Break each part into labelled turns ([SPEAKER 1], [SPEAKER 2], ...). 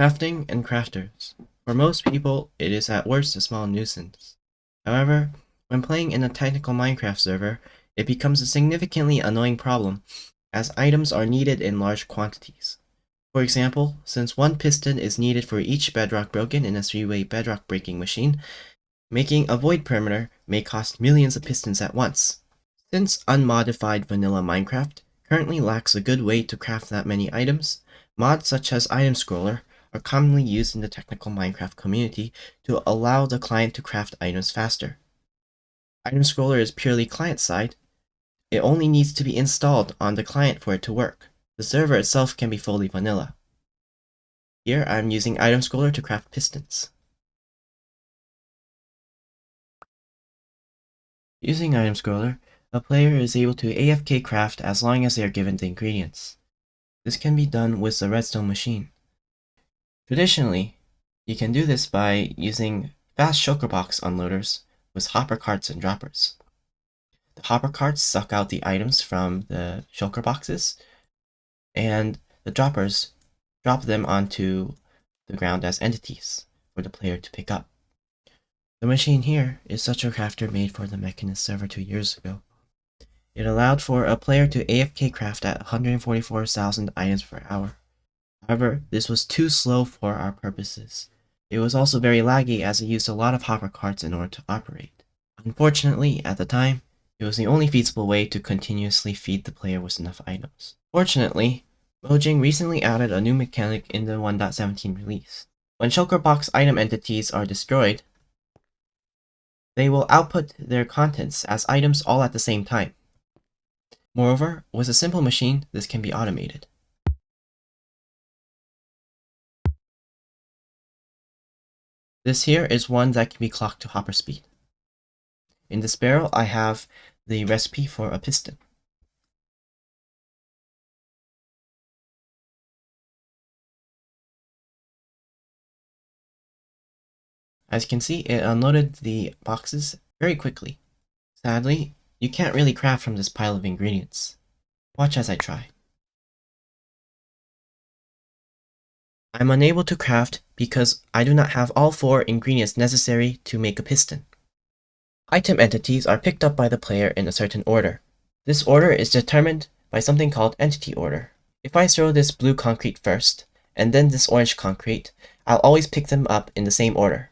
[SPEAKER 1] Crafting and crafters. For most people, it is at worst a small nuisance. However, when playing in a technical Minecraft server, it becomes a significantly annoying problem, as items are needed in large quantities. For example, since one piston is needed for each bedrock broken in a 3-way bedrock breaking machine, making a void perimeter may cost millions of pistons at once. Since unmodified vanilla Minecraft currently lacks a good way to craft that many items, mods such as Itemscroller are commonly used in the technical Minecraft community to allow the client to craft items faster. Itemscroller is purely client-side. It only needs to be installed on the client for it to work. The server itself can be fully vanilla. Here I'm using Itemscroller to craft pistons. Using Itemscroller, a player is able to AFK craft as long as they are given the ingredients. This can be done with the redstone machine. Traditionally, you can do this by using fast shulker box unloaders with hopper carts and droppers. The hopper carts suck out the items from the shulker boxes, and the droppers drop them onto the ground as entities for the player to pick up. The machine here is such a crafter made for the Mechanist server 2 years ago. It allowed for a player to AFK craft at 144,000 items per hour. However, this was too slow for our purposes. It was also very laggy as it used a lot of hopper carts in order to operate. Unfortunately, at the time, it was the only feasible way to continuously feed the player with enough items. Fortunately, Mojang recently added a new mechanic in the 1.17 release. When shulker box item entities are destroyed, they will output their contents as items all at the same time. Moreover, with a simple machine, this can be automated. This here is one that can be clocked to hopper speed. In this barrel, I have the recipe for a piston. As you can see, it unloaded the boxes very quickly. Sadly, you can't really craft from this pile of ingredients. Watch as I try. I'm unable to craft because I do not have all 4 ingredients necessary to make a piston. Item entities are picked up by the player in a certain order. This order is determined by something called entity order. If I throw this blue concrete first, and then this orange concrete, I'll always pick them up in the same order.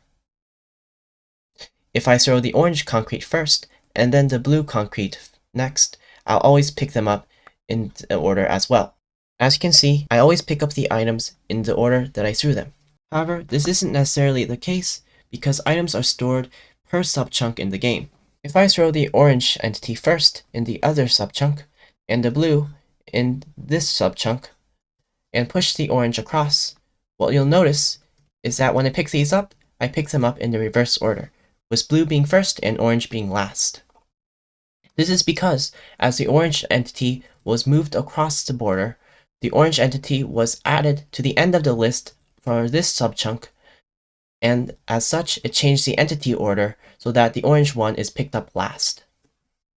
[SPEAKER 1] If I throw the orange concrete first, and then the blue concrete next, I'll always pick them up in the order as well. As you can see, I always pick up the items in the order that I threw them. However, this isn't necessarily the case because items are stored per subchunk in the game. If I throw the orange entity first in the other subchunk, and the blue in this subchunk, and push the orange across, what you'll notice is that when I pick these up, I pick them up in the reverse order, with blue being first and orange being last. This is because, as the orange entity was moved across the border, the orange entity was added to the end of the list for this subchunk, and as such, it changed the entity order so that the orange one is picked up last.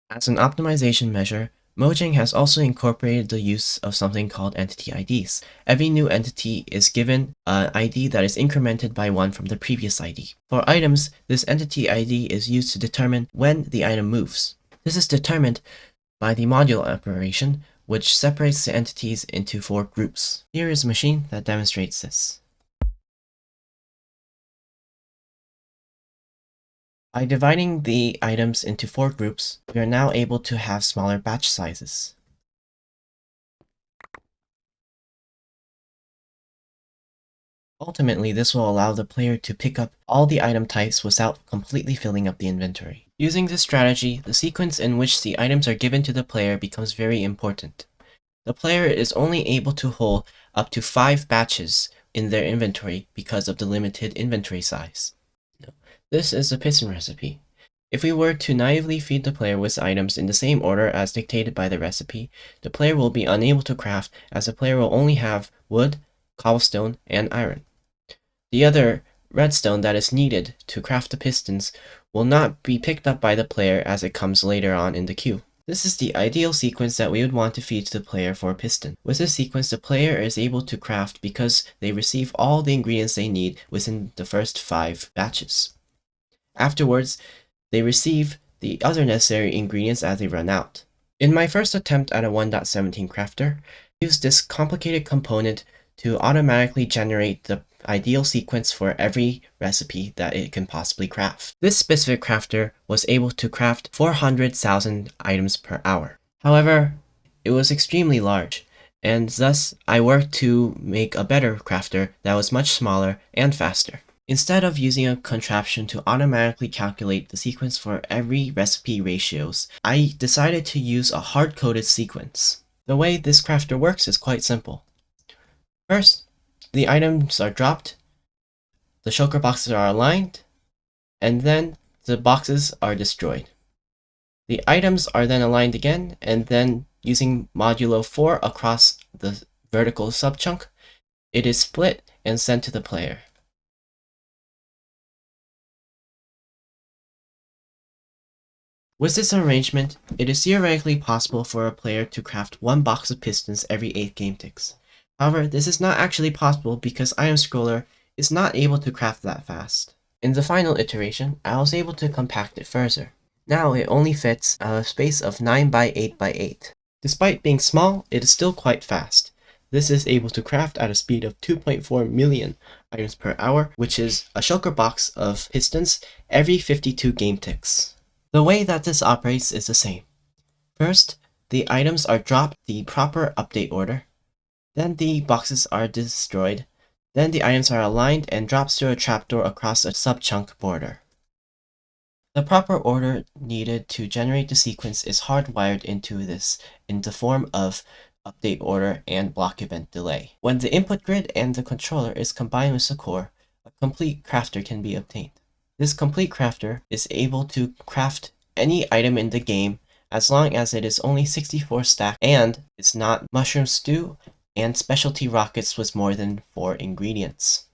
[SPEAKER 1] As an optimization measure, Mojang has also incorporated the use of something called entity IDs. Every new entity is given an ID that is incremented by 1 from the previous ID. For items, this entity ID is used to determine when the item moves. This is determined by the Modulo Operation, which separates the entities into 4 groups. Here is a machine that demonstrates this. By dividing the items into 4 groups, we are now able to have smaller batch sizes. Ultimately, this will allow the player to pick up all the item types without completely filling up the inventory. Using this strategy, the sequence in which the items are given to the player becomes very important. The player is only able to hold up to 5 batches in their inventory because of the limited inventory size. This is the piston recipe. If we were to naively feed the player with items in the same order as dictated by the recipe, the player will be unable to craft as the player will only have wood, cobblestone, and iron. The other redstone that is needed to craft the pistons will not be picked up by the player as it comes later on in the queue. This is the ideal sequence that we would want to feed to the player for a piston. With this sequence, the player is able to craft because they receive all the ingredients they need within the first 5 batches. Afterwards, they receive the other necessary ingredients as they run out. In my first attempt at a 1.17 crafter, I used this complicated component to automatically generate the ideal sequence for every recipe that it can possibly craft. This specific crafter was able to craft 400,000 items per hour. However, it was extremely large, and thus I worked to make a better crafter that was much smaller and faster. Instead of using a contraption to automatically calculate the sequence for every recipe ratios, I decided to use a hard-coded sequence. The way this crafter works is quite simple. First, the items are dropped, the shulker boxes are aligned, and then the boxes are destroyed. The items are then aligned again, and then using modulo 4 across the vertical subchunk, it is split and sent to the player. With this arrangement, it is theoretically possible for a player to craft 1 box of pistons every 8 game ticks. However, this is not actually possible because Itemscroller is not able to craft that fast. In the final iteration, I was able to compact it further. Now it only fits a space of 9 by 8 by 8. Despite being small, it is still quite fast. This is able to craft at a speed of 2.4 million items per hour, which is a shulker box of pistons every 52 game ticks. The way that this operates is the same. First, the items are dropped the proper update order, then the boxes are destroyed, then the items are aligned and dropped through a trapdoor across a subchunk border. The proper order needed to generate the sequence is hardwired into this in the form of update order and block event delay. When the input grid and the controller is combined with the core, a complete crafter can be obtained. This complete crafter is able to craft any item in the game as long as it is only 64 stack and it's not mushroom stew and specialty rockets with more than 4 ingredients.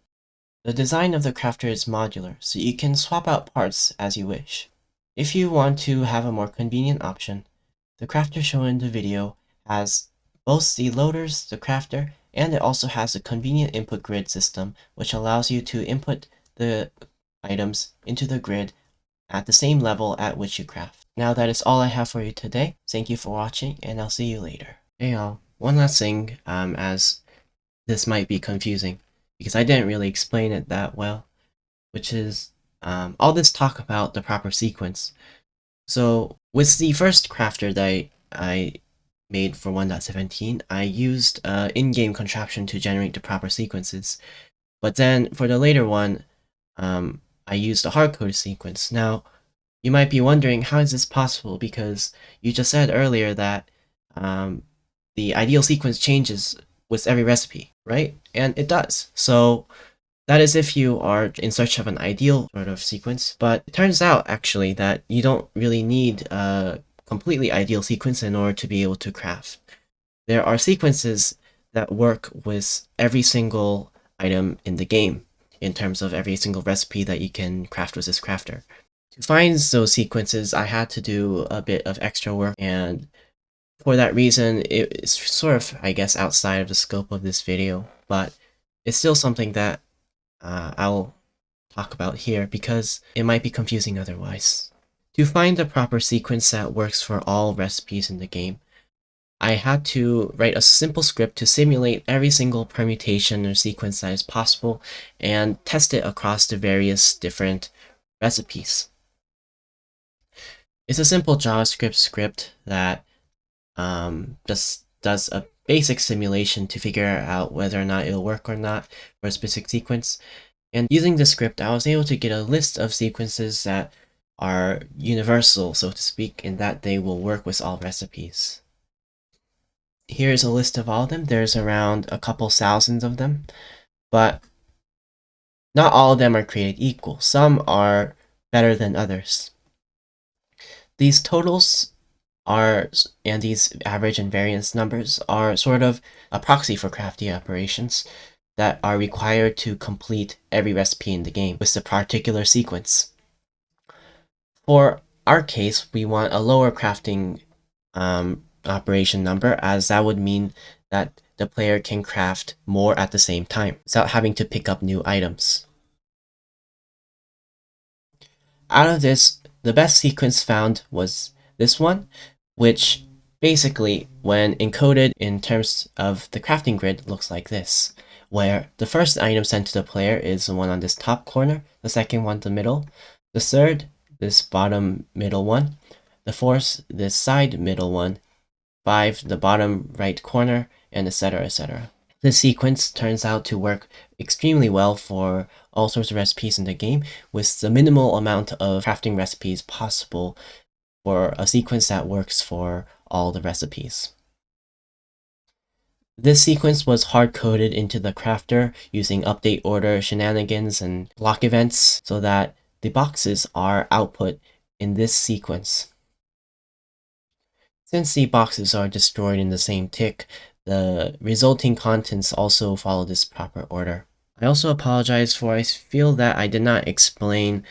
[SPEAKER 1] The design of the crafter is modular, so you can swap out parts as you wish. If you want to have a more convenient option, the crafter shown in the video has both the loaders, the crafter, and it also has a convenient input grid system which allows you to input the items into the grid at the same level at which you craft. Now that is all I have for you today. Thank you for watching, and I'll see you later. Hey y'all, one last thing, as this might be confusing, because I didn't really explain it that well, which is all this talk about the proper sequence. So with the first crafter that I made for 1.17, I used an in-game contraption to generate the proper sequences. But then for the later one, I used a hard-coded sequence. Now, you might be wondering, how is this possible? Because you just said earlier that the ideal sequence changes with every recipe, right? And it does. So that is if you are in search of an ideal sort of sequence, but it turns out actually that you don't really need a completely ideal sequence in order to be able to craft. There are sequences that work with every single item in the game, in terms of every single recipe that you can craft with this crafter. To find those sequences, I had to do a bit of extra work, and for that reason, it's sort of, I guess, outside of the scope of this video, but it's still something that I'll talk about here because it might be confusing otherwise. To find the proper sequence that works for all recipes in the game, I had to write a simple script to simulate every single permutation or sequence that is possible and test it across the various different recipes. It's a simple JavaScript script that just does a basic simulation to figure out whether or not it'll work or not for a specific sequence. And using the script, I was able to get a list of sequences that are universal, so to speak, in that they will work with all recipes. Here's a list of all of them. There's around a couple thousand of them, but not all of them are created equal. Some are better than others. These totals are, and these average and variance numbers are sort of a proxy for crafting operations that are required to complete every recipe in the game with the particular sequence. For our case, we want a lower crafting operation number, as that would mean that the player can craft more at the same time without having to pick up new items. Out of this, the best sequence found was this one, which basically, when encoded in terms of the crafting grid, looks like this, where the first item sent to the player is the one on this top corner, the second one the middle, the third, this bottom middle one, the fourth, this side middle one, 5, the bottom right corner, and etc. etc. This sequence turns out to work extremely well for all sorts of recipes in the game, with the minimal amount of crafting recipes possible for a sequence that works for all the recipes. This sequence was hard-coded into the crafter using update order shenanigans and block events so that the boxes are output in this sequence. Since the boxes are destroyed in the same tick, the resulting contents also follow this proper order. I also apologize for I feel that I did not explain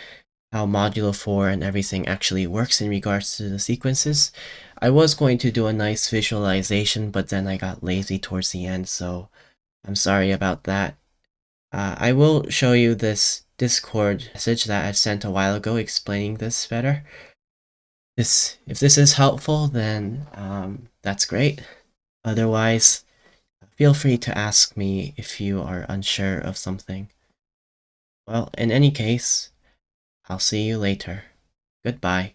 [SPEAKER 1] how Modulo 4 and everything actually works in regards to the sequences. I was going to do a nice visualization, but then I got lazy towards the end, so I'm sorry about that. I will show you this Discord message that I sent a while ago explaining this better. If this is helpful, then that's great. Otherwise, feel free to ask me if you are unsure of something. Well, in any case, I'll see you later. Goodbye.